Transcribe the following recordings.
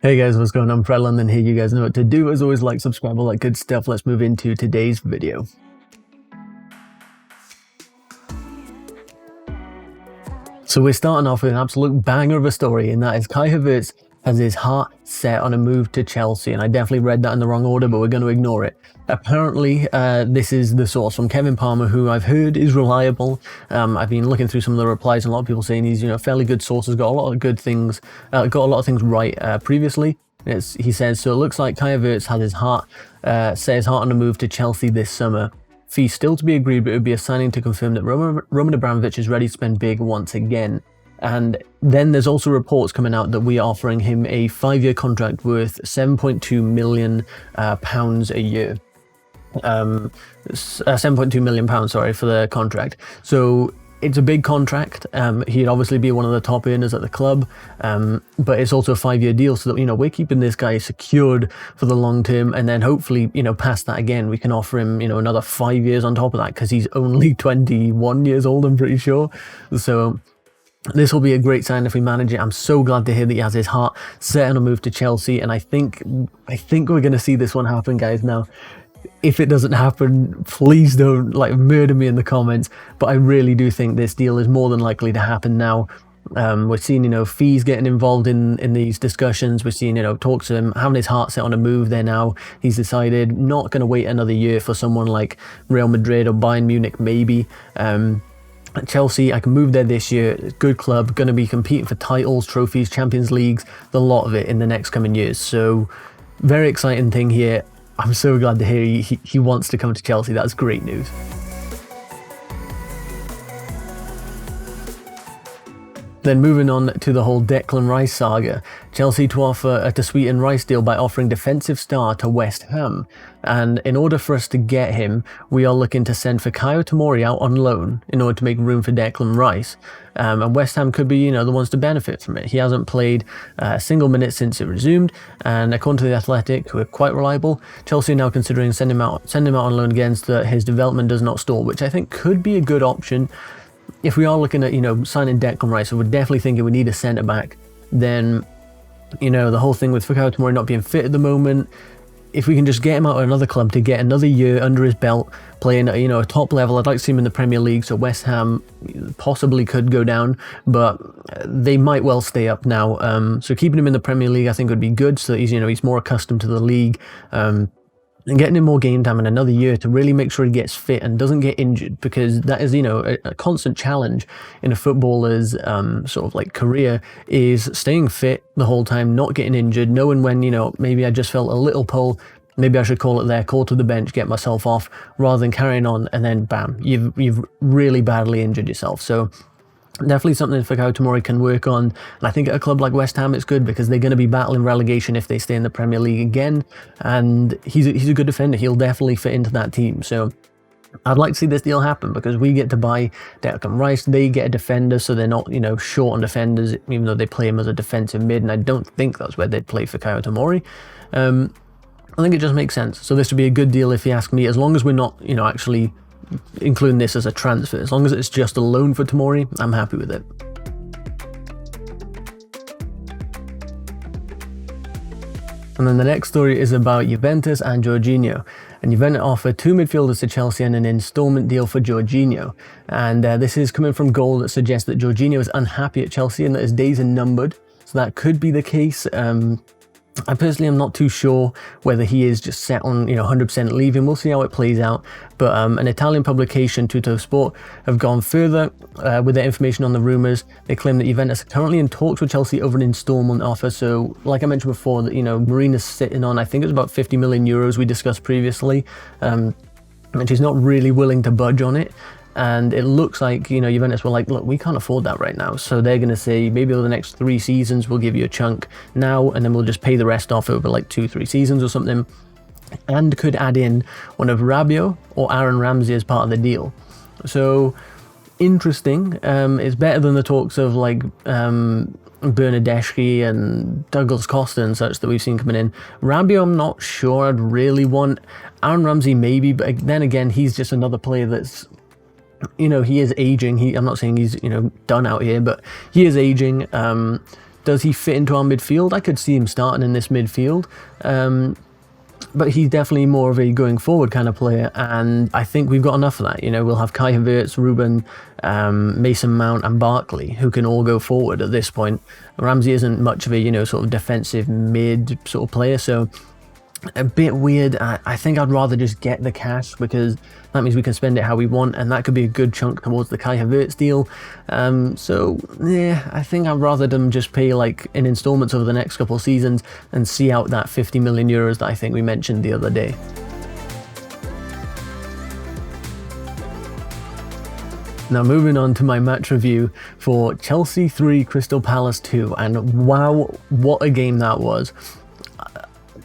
Hey guys, what's going on? Fred London here. You guys know what to do. As always, like, subscribe, all that good stuff. Let's move into today's video. So we're starting off with an absolute banger of a story, and that is Kai Havertz has his heart set on a move to Chelsea, and I definitely read that in the wrong order, but we're going to ignore it. Apparently, this is the source from Kevin Palmer, who I've heard is reliable. I've been looking through some of the replies, and a lot of people saying he's, fairly good source, has got a lot of good things, got a lot of things right previously. He says, so it looks like Kai Havertz has his heart, set his heart on a move to Chelsea this summer. Fee still to be agreed, but it would be a signing to confirm that Roman Abramovich is ready to spend big once again. And then there's also reports coming out that we are offering him a 5-year contract worth £7.2 million a year. £7.2 million, sorry, for the contract. So it's a big contract. He'd obviously be one of the top earners at the club, but it's also a 5-year deal, so that we're keeping this guy secured for the long term, and then hopefully past that again we can offer him another 5 years on top of that, because he's only 21 years old, I'm pretty sure. So this will be a great sign if we manage it. I'm so glad to hear that he has his heart set on a move to Chelsea, and I think we're going to see this one happen, guys. Now, if it doesn't happen, please don't murder me in the comments, but I really do think this deal is more than likely to happen now. We're seeing fees getting involved in these discussions. We're seeing talks of him having his heart set on a move there now. He's decided not going to wait another year for someone like Real Madrid or Bayern Munich maybe. Chelsea, I can move there this year. Good club, going to be competing for titles, trophies, Champions Leagues, the lot of it in the next coming years. So very exciting thing here. I'm so glad to hear he wants to come to Chelsea. That's great news. Then moving on to the whole Declan Rice saga, Chelsea to sweeten Rice deal by offering defensive star to West Ham. And in order for us to get him, we are looking to send Fikayo Tomori out on loan in order to make room for Declan Rice. And West Ham could be, the ones to benefit from it. He hasn't played a single minute since it resumed, and according to The Athletic, who are quite reliable, Chelsea are now considering sending him out on loan again so that his development does not stall, which I think could be a good option. If we are looking at, signing Declan Rice, we're definitely thinking we need a centre-back, then, the whole thing with Fikayo Tomori not being fit at the moment, if we can just get him out of another club to get another year under his belt, playing at, a top level, I'd like to see him in the Premier League, so West Ham possibly could go down, but they might well stay up now. So keeping him in the Premier League, I think, would be good, so that he's more accustomed to the league, and getting him more game time in another year to really make sure he gets fit and doesn't get injured, because that is, a constant challenge in a footballer's career, is staying fit the whole time, not getting injured, knowing when, maybe I just felt a little pull, maybe I should call it there, call to the bench, get myself off, rather than carrying on and then bam, you've really badly injured yourself. So definitely something Fikayo Tomori can work on, and I think at a club like West Ham it's good, because they're going to be battling relegation if they stay in the Premier League again, and he's a good defender. He'll definitely fit into that team, so I'd like to see this deal happen, because we get to buy Declan Rice, they get a defender, so they're not short on defenders, even though they play him as a defensive mid, and I don't think that's where they'd play Fikayo Tomori. I think it just makes sense, so this would be a good deal if you ask me, as long as we're not actually including this as a transfer. As long as it's just a loan for Tomori, I'm happy with it. And then the next story is about Juventus and Jorginho. And Juventus offer 2 midfielders to Chelsea and an instalment deal for Jorginho. And this is coming from Goal that suggests that Jorginho is unhappy at Chelsea and that his days are numbered. So that could be the case. I personally am not too sure whether he is just set on 100% leaving. We'll see how it plays out. But an Italian publication, Tutto Sport, have gone further with their information on the rumours. They claim that Juventus are currently in talks with Chelsea over an instalment offer. So, like I mentioned before, that Marina's sitting on, I think it was about 50 million euros we discussed previously, and she's not really willing to budge on it. And it looks like, Juventus were like, look, we can't afford that right now. So they're going to say, maybe over the next 3 seasons, we'll give you a chunk now, and then we'll just pay the rest off over 2-3 seasons or something. And could add in one of Rabiot or Aaron Ramsey as part of the deal. So, interesting. It's better than the talks of Bernardeschi and Douglas Costa and such that we've seen coming in. Rabiot, I'm not sure I'd really want. Aaron Ramsey, maybe, but then again, he's just another player that's he is aging. I'm not saying he's, done out here, but he is aging. Does he fit into our midfield? I could see him starting in this midfield. But he's definitely more of a going forward kind of player, and I think we've got enough of that. You know, we'll have Kai Havertz, Ruben, Mason Mount and Barkley, who can all go forward at this point. Ramsey isn't much of a, you know, sort of defensive mid sort of player, so a bit weird. I think I'd rather just get the cash, because that means we can spend it how we want, and that could be a good chunk towards the Kai Havertz deal. So yeah, I think I'd rather them just pay like in installments over the next couple of seasons and see out that 50 million euros that I think we mentioned the other day. Now moving on to my match review for Chelsea 3, Crystal Palace 2, and wow, what a game that was.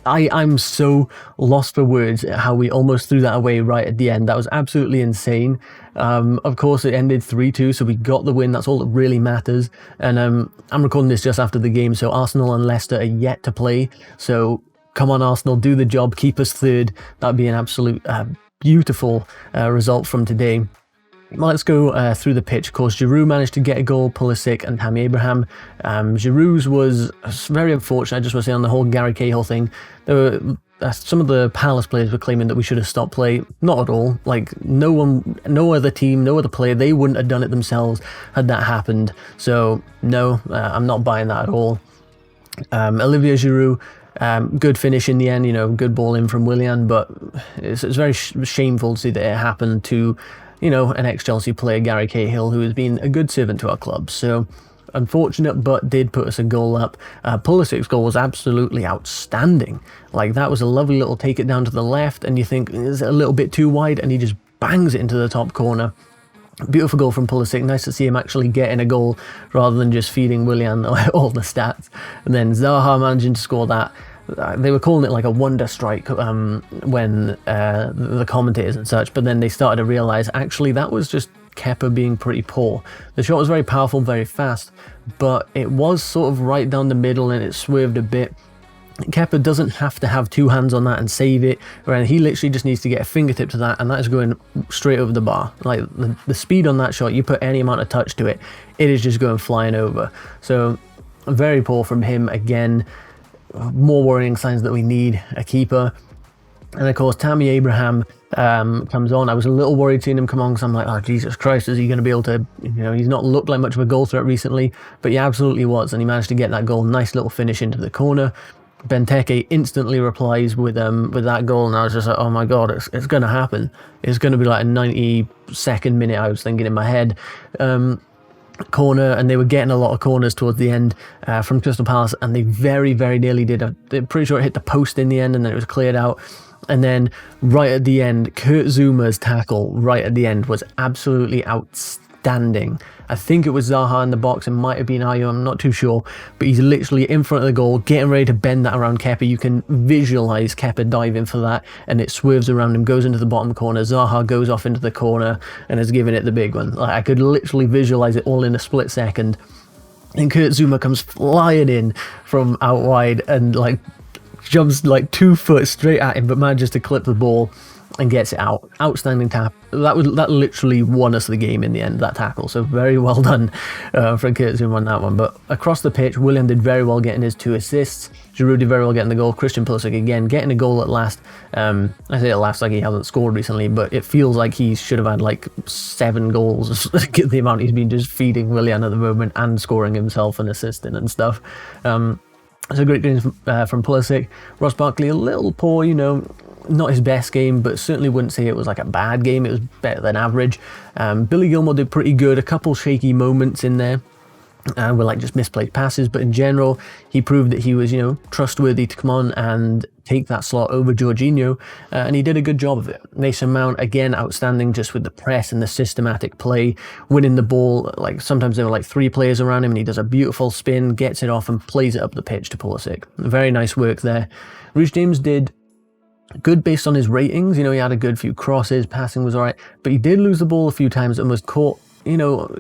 I'm so lost for words at how we almost threw that away right at the end. That was absolutely insane. Of course, it ended 3-2, so we got the win. That's all that really matters. And I'm recording this just after the game, so Arsenal and Leicester are yet to play. So come on, Arsenal, do the job, keep us third. That'd be an absolute beautiful result from today. Let's go through the pitch. Of course, Giroud managed to get a goal, Pulisic and Tammy Abraham. Giroud's was very unfortunate. I just want to say on the whole Gary Cahill thing, there were, some of the Palace players were claiming that we should have stopped play. Not at all. Like, no other team, no other player, they wouldn't have done it themselves had that happened. So, no, I'm not buying that at all. Olivier Giroud, good finish in the end, you know, good ball in from Willian, but it's very shameful to see that it happened to, you know, an ex-Chelsea player, Gary Cahill, who has been a good servant to our club. So, unfortunate, but did put us a goal up. Pulisic's goal was absolutely outstanding. Like, that was a lovely little take it down to the left, and you think, is it a little bit too wide? And he just bangs it into the top corner. Beautiful goal from Pulisic. Nice to see him actually getting a goal rather than just feeding Willian all the stats. And then Zaha managing to score that. They were calling it like a wonder strike when the commentators and such, but then they started to realise actually that was just Kepa being pretty poor. The shot was very powerful, very fast, but it was sort of right down the middle and it swerved a bit. Kepa doesn't have to have two hands on that and save it, right? He literally just needs to get a fingertip to that, and that is going straight over the bar. Like the speed on that shot, you put any amount of touch to it, it is just going flying over. So very poor from him again. More worrying signs that we need a keeper. And of course, Tammy Abraham comes on. I was a little worried seeing him come on because I'm like, oh, Jesus Christ, is he going to be able to, you know, he's not looked like much of a goal threat recently, but he absolutely was, and he managed to get that goal. Nice little finish into the corner. Benteke instantly replies with that goal, and I was just like, oh my God, it's going to happen. It's going to be like a 92nd minute, I was thinking in my head. Corner, and they were getting a lot of corners towards the end from Crystal Palace, and they very, very nearly did. They're pretty sure it hit the post in the end, and then it was cleared out. And then right at the end, Kurt Zouma's tackle right at the end was absolutely outstanding. I think it was Zaha in the box, it might have been Ayew, I'm not too sure, but he's literally in front of the goal, getting ready to bend that around Kepa. You can visualise Kepa diving for that, and it swerves around him, goes into the bottom corner. Zaha goes off into the corner and has given it the big one. Like, I could literally visualise it all in a split second. And Kurt Zouma comes flying in from out wide and like jumps like 2 foot straight at him, but manages to clip the ball and gets it out. Outstanding tap. That literally won us the game in the end, that tackle. So very well done for Kurt Zouma on that one. But across the pitch, Willian did very well getting his 2 assists. Giroud did very well getting the goal. Christian Pulisic again getting a goal at last. I say at last like he hasn't scored recently, but it feels like he should have had like 7 goals. The amount he's been just feeding Willian at the moment and scoring himself and assisting and stuff. So great games from Pulisic. Ross Barkley a little poor, you know, not his best game, but certainly wouldn't say it was like a bad game. It was better than average. Billy Gilmour did pretty good. A couple shaky moments in there were like just misplaced passes, but in general, he proved that he was, you know, trustworthy to come on and take that slot over Jorginho, and he did a good job of it. Mason Mount, again, outstanding just with the press and the systematic play, winning the ball. Like, sometimes there were like 3 players around him, and he does a beautiful spin, gets it off, and plays it up the pitch to Pulisic. Very nice work there. Reece James did good based on his ratings. You know, he had a good few crosses, passing was alright, but he did lose the ball a few times and was caught. You know,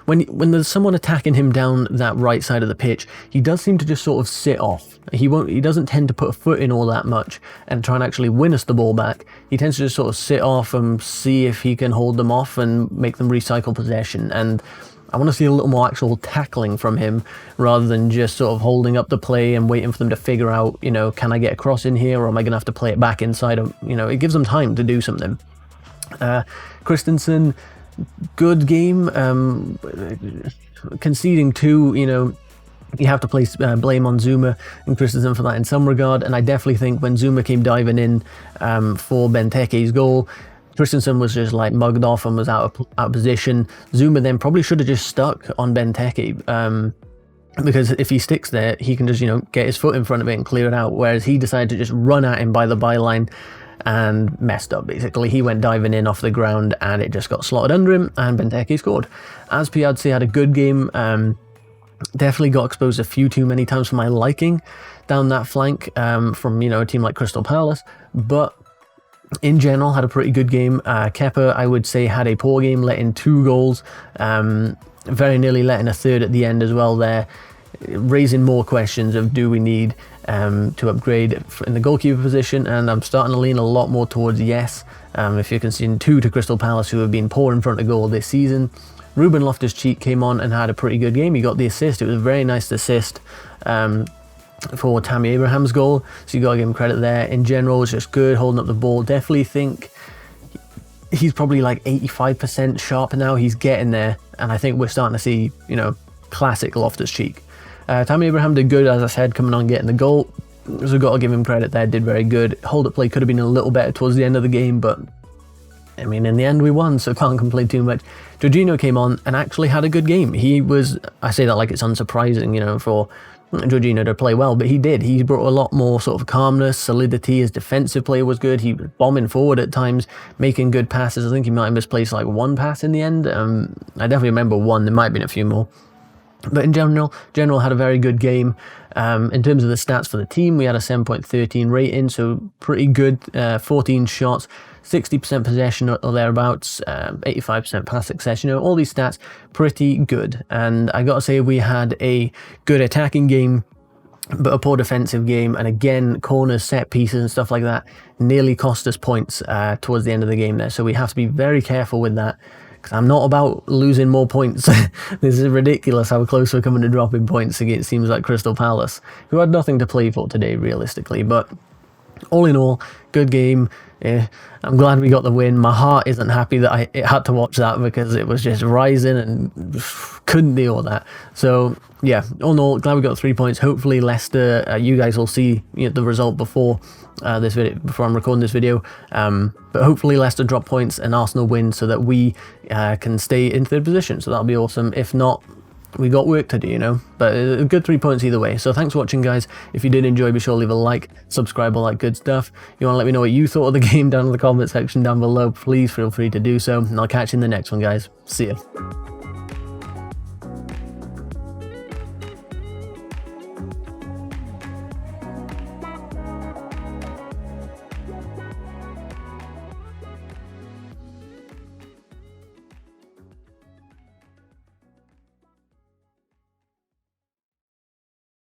when there's someone attacking him down that right side of the pitch, he does seem to just sort of sit off. He doesn't tend to put a foot in all that much and try and actually win us the ball back. He tends to just sort of sit off and see if he can hold them off and make them recycle possession. And I want to see a little more actual tackling from him rather than just sort of holding up the play and waiting for them to figure out, you know, can I get a cross in here, or am I going to have to play it back inside? You know, it gives them time to do something. Christensen, good game, conceding 2, you know, you have to place blame on Zuma and Christensen for that in some regard, and I definitely think when Zuma came diving in for Benteke's goal, Christensen was just like mugged off and was out of position. Zuma then probably should have just stuck on Benteke, because if he sticks there, he can just, you know, get his foot in front of it and clear it out, whereas he decided to just run at him by the byline and messed up, basically. He went diving in off the ground and it just got slotted under him, and Benteke scored. Azpi, I'd say, had a good game. Definitely got exposed a few too many times for my liking down that flank from, you know, a team like Crystal Palace, but in general had a pretty good game. Kepa, I would say, had a poor game, letting 2 goals, very nearly letting a third at the end as well there, raising more questions of do we need to upgrade in the goalkeeper position, and I'm starting to lean a lot more towards yes. If you're conceding 2 to Crystal Palace, who have been poor in front of goal this season. Ruben Loftus-Cheek came on and had a pretty good game. He got the assist. It was a very nice assist for Tammy Abraham's goal, so you got to give him credit there. In general, it's just good, holding up the ball. Definitely think he's probably like 85% sharper now. He's getting there, and I think we're starting to see, you know, classic Loftus-Cheek. Tammy Abraham did good, as I said, coming on getting the goal, so got to give him credit there. Did very good. Hold-up play could have been a little better towards the end of the game, but I mean, in the end we won, so can't complain too much. Jorginho came on and actually had a good game. He was, I say that like it's unsurprising, you know, for Jorginho to play well, but he did. He brought a lot more sort of calmness, solidity. His defensive play was good. He was bombing forward at times, making good passes. I think he might have misplaced like 1 pass in the end. I definitely remember 1. There might have been a few more. But in general had a very good game. In terms of the stats for the team, we had a 7.13 rating, so pretty good. 14 shots, 60% possession or thereabouts, 85% pass success. You know, all these stats pretty good. And I gotta say, we had a good attacking game, but a poor defensive game. And again, corners, set pieces and stuff like that nearly cost us points towards the end of the game there. So we have to be very careful with that, because I'm not about losing more points. This is ridiculous how close we're coming to dropping points against teams like Crystal Palace, who had nothing to play for today, realistically. But all in all, good game. I'm glad we got the win. My heart isn't happy that it had to watch that, because it was just rising and couldn't deal with that. So yeah, all in all, glad we got 3 points. Hopefully Leicester, you guys will see, you know, the result before this video, before I'm recording this video. But hopefully Leicester drop points and Arsenal win, so that we can stay in 3rd position. So that'll be awesome. If not, we got work to do, you know, but a good 3 points either way. So thanks for watching, guys. If you did enjoy, be sure to leave a like, subscribe, all that good stuff. You want to let me know what you thought of the game down in the comment section down below, please feel free to do so, and I'll catch you in the next one, guys. See ya.